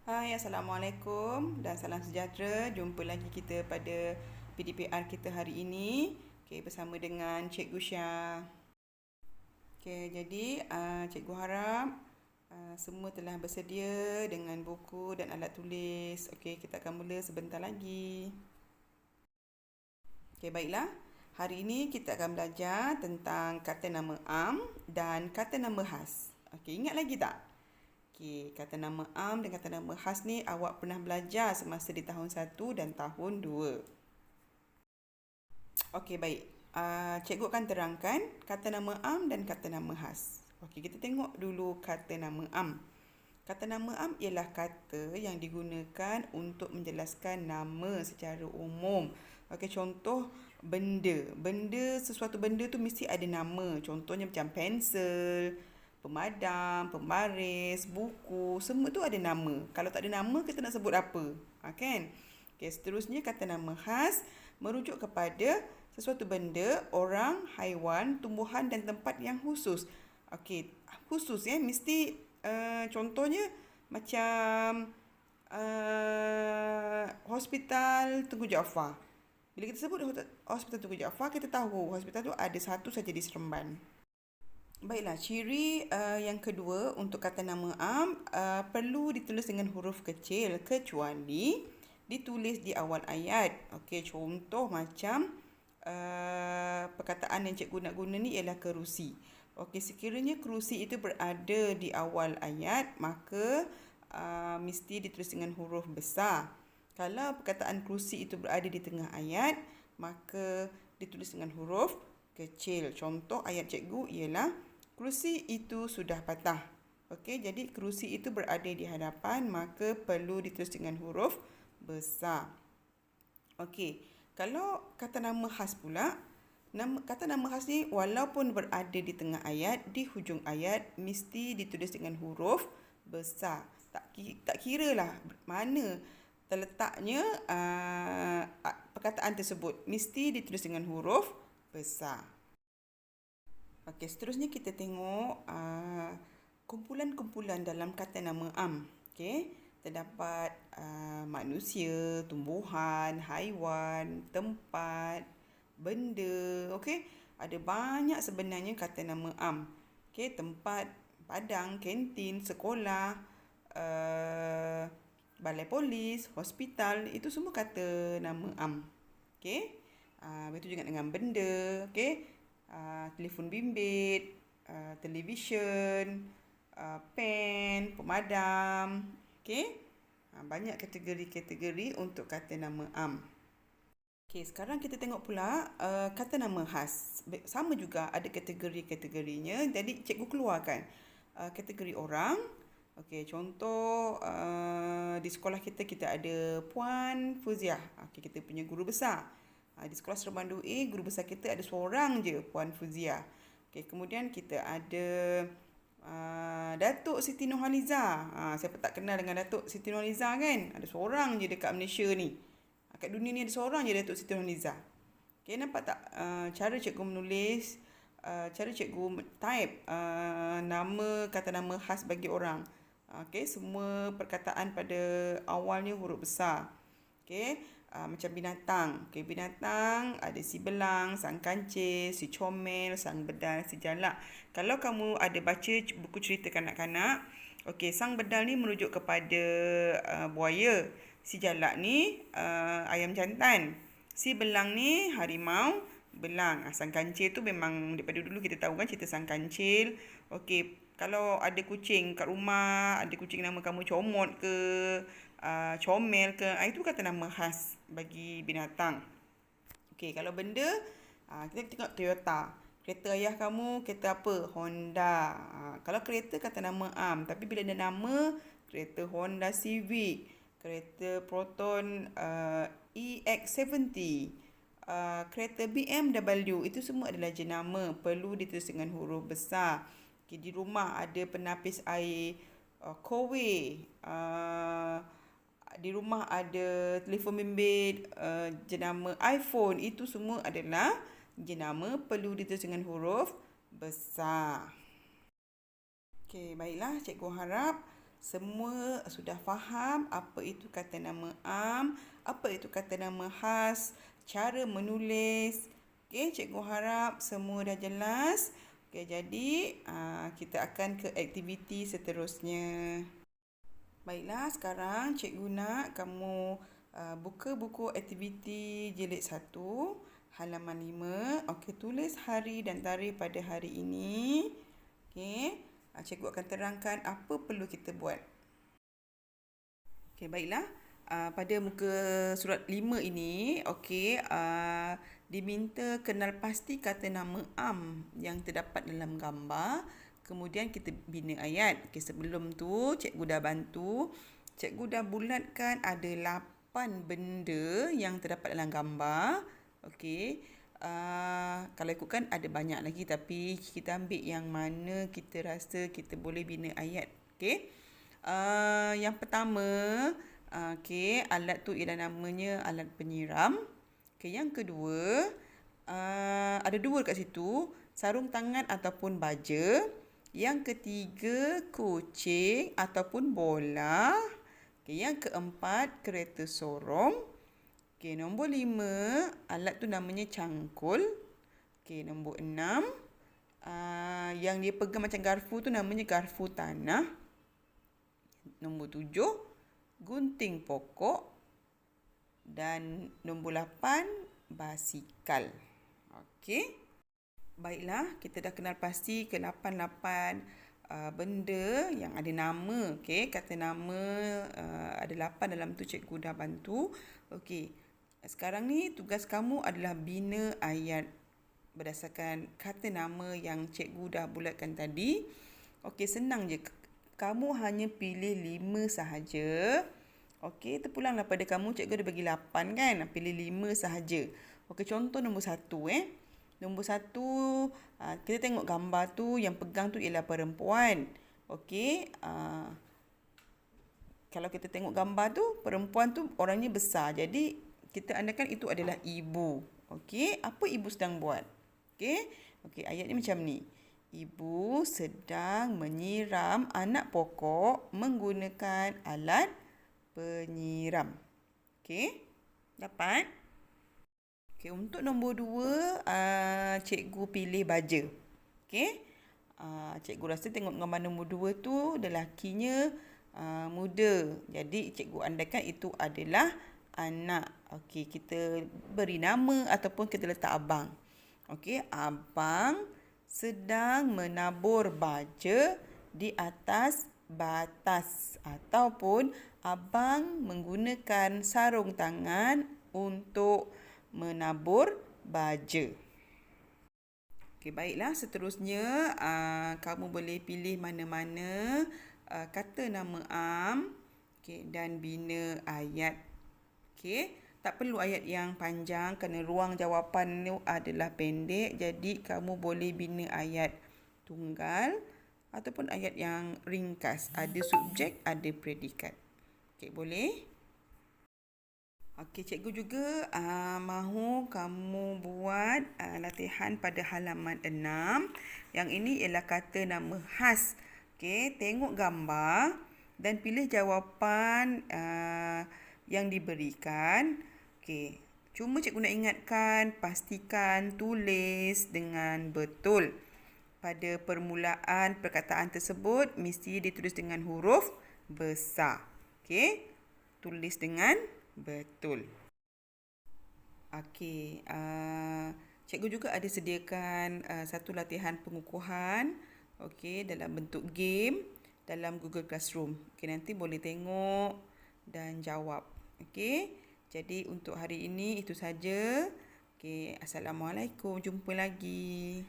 Hai, Assalamualaikum dan salam sejahtera. Jumpa lagi kita pada PDPR kita hari ini. Bersama dengan Cikgu Syah. Jadi Cikgu harap semua telah bersedia dengan buku dan alat tulis. Kita akan mula sebentar lagi. Baiklah. Hari ini kita akan belajar tentang kata nama am dan kata nama khas. Ingat lagi tak? Kata nama am dan kata nama khas ni awak pernah belajar semasa di tahun 1 dan tahun 2. Baik. Cikgu akan terangkan kata nama am dan kata nama khas. Kita tengok dulu kata nama am. Kata nama am ialah kata yang digunakan untuk menjelaskan nama secara umum. Contoh benda. Sesuatu benda tu mesti ada nama. Contohnya macam pensel, pemadam, pembaris, buku, semua tu ada nama. Kalau tak ada nama, kita nak sebut apa? Kan? Seterusnya kata nama khas merujuk kepada sesuatu benda, orang, haiwan, tumbuhan dan tempat yang khusus. Khusus mesti contohnya macam Hospital Tunku Jaafar. Bila kita sebut Hospital Tunku Jaafar, kita tahu hospital tu ada satu saja di Seremban. Baiklah, ciri yang kedua untuk kata nama am perlu ditulis dengan huruf kecil kecuali ditulis di awal ayat. Contoh macam perkataan yang cikgu nak guna ni ialah kerusi. Sekiranya kerusi itu berada di awal ayat, maka mesti ditulis dengan huruf besar. Kalau perkataan kerusi itu berada di tengah ayat, maka ditulis dengan huruf kecil. Contoh ayat cikgu ialah kerusi itu sudah patah. Jadi kerusi itu berada di hadapan, maka perlu ditulis dengan huruf besar. Kalau kata nama khas pula, kata nama khas ni walaupun berada di tengah ayat, di hujung ayat mesti ditulis dengan huruf besar. Tak kira lah mana terletaknya perkataan tersebut, mesti ditulis dengan huruf besar. Seterusnya kita tengok kumpulan-kumpulan dalam kata nama am. Terdapat manusia, tumbuhan, haiwan, tempat, benda. Ada banyak sebenarnya kata nama am. Tempat, padang, kantin, sekolah, balai polis, hospital, itu semua kata nama am. Begitu juga dengan benda. Telefon bimbit, televisyen, pen, pemadam. Banyak kategori-kategori untuk kata nama am. Sekarang kita tengok pula kata nama khas. Sama juga ada kategori-kategorinya. Jadi cikgu keluarkan kategori orang. Contoh di sekolah kita ada Puan Fuziah. Kita punya guru besar. Di sekolah Seremban 2A, guru besar kita ada seorang je, Puan Fuziah. Kemudian kita ada Datuk Siti Nurhaliza. Siapa tak kenal dengan Datuk Siti Nurhaliza kan? Ada seorang je dekat Malaysia ni. Kat dunia ni ada seorang je Datuk Siti Nurhaliza. Nampak tak cara cikgu menulis, cara cikgu type nama, kata nama khas bagi orang. Semua perkataan pada awalnya huruf besar. Macam binatang. Binatang ada si belang, sang kancil, si comel, sang bedal, si jalak. Kalau kamu ada baca buku cerita kanak-kanak, sang bedal ni merujuk kepada buaya. Si jalak ni ayam jantan. Si belang ni harimau belang. Sang kancil tu memang daripada dulu kita tahu kan cerita sang kancil. Kalau ada kucing kat rumah, ada kucing nama kamu Comot ke, Comel ke, itu kata nama khas bagi binatang. Kalau benda, kita tengok Toyota. Kereta ayah kamu, kereta apa? Honda. Kalau kereta kata nama am, tapi bila ada nama, kereta Honda Civic, kereta Proton EX70, kereta BMW, itu semua adalah jenama, perlu ditulis dengan huruf besar. Di rumah ada penapis air Kowe, di rumah ada telefon bimbit, jenama iPhone, itu semua adalah jenama, perlu ditulis dengan huruf besar. Baiklah, cikgu harap semua sudah faham apa itu kata nama am, apa itu kata nama khas, cara menulis. Okey, cikgu harap semua dah jelas. Okey, jadi kita akan ke aktiviti seterusnya. Baiklah, sekarang cikgu nak kamu buka buku aktiviti jilid 1, halaman 5. Okey, tulis hari dan tarikh pada hari ini. Okey, cikgu akan terangkan apa perlu kita buat. Okey, baiklah. Pada muka surat 5 ini, okey, diminta kenal pasti kata nama am yang terdapat dalam gambar. Kemudian kita bina ayat. Okey, sebelum tu cikgu dah bantu. Cikgu dah bulatkan ada 8 benda yang terdapat dalam gambar. Okey. Kalau ikutkan ada banyak lagi, tapi kita ambil yang mana kita rasa kita boleh bina ayat. Okey. Yang pertama, okey, alat tu ialah namanya alat penyiram. Okey, yang kedua, ada 2 kat situ, sarung tangan ataupun baja. Yang ketiga, kucing ataupun bola. Okey, yang keempat, kereta sorong. Okey, nombor 5, alat tu namanya cangkul. Okey, nombor 6, yang dia pegang macam garfu tu namanya garfu tanah. Nombor 7, gunting pokok. Dan nombor 8, basikal. Okey. Baiklah, kita dah kenal pasti ke 8 benda yang ada nama. Okey, kata nama ada 8 dalam tu, cikgu dah bantu. Okey. Sekarang ni tugas kamu adalah bina ayat berdasarkan kata nama yang cikgu dah bulatkan tadi. Okey, senang je. Kamu hanya pilih 5 sahaja. Okey, terpulanglah pada kamu, cikgu dah bagi 8 kan. Pilih 5 sahaja. Okey, contoh nombor 1 Nombor 1, kita tengok gambar tu, yang pegang tu ialah perempuan. Okey, kalau kita tengok gambar tu, perempuan tu orangnya besar. Jadi, kita andakan itu adalah ibu. Okey, apa ibu sedang buat? Okey, ayat ni macam ni. Ibu sedang menyiram anak pokok menggunakan alat penyiram. Okey, dapat? Okey, untuk nombor 2, cikgu pilih baja. Okey, cikgu rasa tengok gambar nombor 2 tu, lelakinya muda. Jadi, cikgu andaikan itu adalah anak. Okey, kita beri nama ataupun kita letak abang. Okey, abang sedang menabur baja di atas batas. Ataupun abang menggunakan sarung tangan untuk menabur baja. Okey, baiklah. Seterusnya, kamu boleh pilih mana-mana kata nama am, okey, dan bina ayat. Okey, tak perlu ayat yang panjang kerana ruang jawapan ni adalah pendek. Jadi, kamu boleh bina ayat tunggal ataupun ayat yang ringkas. Ada subjek, ada predikat. Okey, boleh? Okey, cikgu juga mahu kamu buat latihan pada halaman 6. Yang ini ialah kata nama khas. Okey, tengok gambar dan pilih jawapan yang diberikan. Okey, cuma cikgu nak ingatkan, pastikan tulis dengan betul. Pada permulaan perkataan tersebut, mesti ditulis dengan huruf besar. Okey, tulis dengan betul. Okey, cikgu juga ada sediakan satu latihan pengukuhan, okey, dalam bentuk game dalam Google Classroom. Okey, nanti boleh tengok dan jawab. Okey, jadi untuk hari ini itu saja. Okey, assalamualaikum, jumpa lagi.